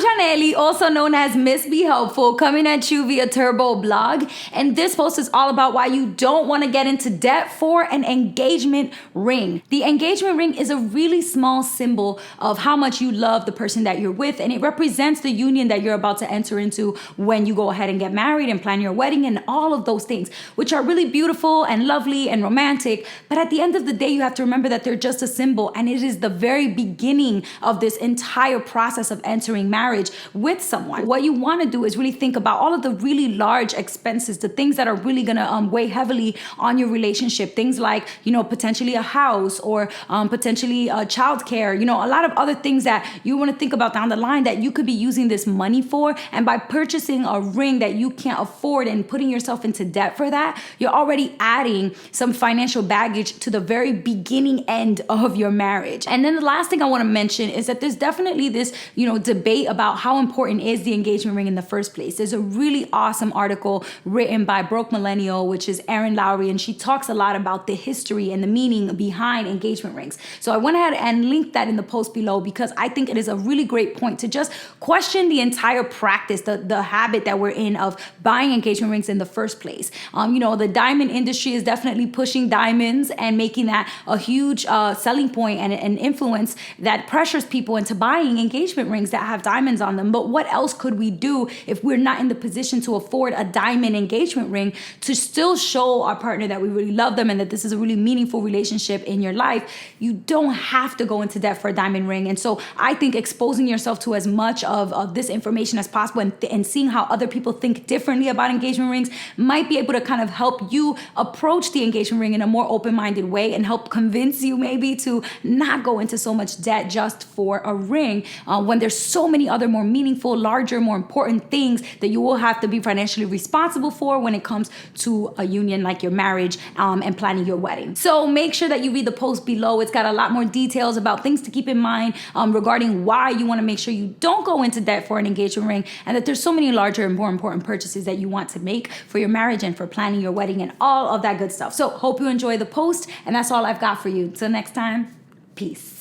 Janely, also known as Miss Be Helpful, coming at you via Turbo Blog. And this post is all about why you don't want to get into debt for an engagement ring. The engagement ring is a really small symbol of how much you love the person that you're with, and it represents the union that you're about to enter into when you go ahead and get married and plan your wedding and all of those things, which are really beautiful and lovely and romantic. But at the end of the day, you have to remember that they're just a symbol, and it is the very beginning of this entire process of entering marriage with someone. What you want to do is really think about all of the really large expenses, the things that are really going to weigh heavily on your relationship. Things like, potentially a house or potentially childcare, a lot of other things that you want to think about down the line that you could be using this money for. And by purchasing a ring that you can't afford and putting yourself into debt for that, you're already adding some financial baggage to the very beginning end of your marriage. And then the last thing I want to mention is that there's definitely this, debate about how important is the engagement ring in the first place. There's a really awesome article written by Broke Millennial, which is Erin Lowry, and she talks a lot about the history and the meaning behind engagement rings. So I went ahead and linked that in the post below because I think it is a really great point to just question the entire practice, the habit that we're in of buying engagement rings in the first place. The diamond industry is definitely pushing diamonds and making that a huge selling point and an influence that pressures people into buying engagement rings that have diamonds on them. But what else could we do if we're not in the position to afford a diamond engagement ring to still show our partner that we really love them and that this is a really meaningful relationship in your life? You don't have to go into debt for a diamond ring. And so I think exposing yourself to as much of this information as possible and seeing how other people think differently about engagement rings might be able to kind of help you approach the engagement ring in a more open-minded way and help convince you maybe to not go into so much debt just for a ring when there's so many other more meaningful, larger, more important things that you will have to be financially responsible for when it comes to a union like your marriage and planning your wedding. So make sure that you read the post below. It's got a lot more details about things to keep in mind regarding why you want to make sure you don't go into debt for an engagement ring, and that there's so many larger and more important purchases that you want to make for your marriage and for planning your wedding and all of that good stuff. So hope you enjoy the post, and that's all I've got for you. Till next time, peace.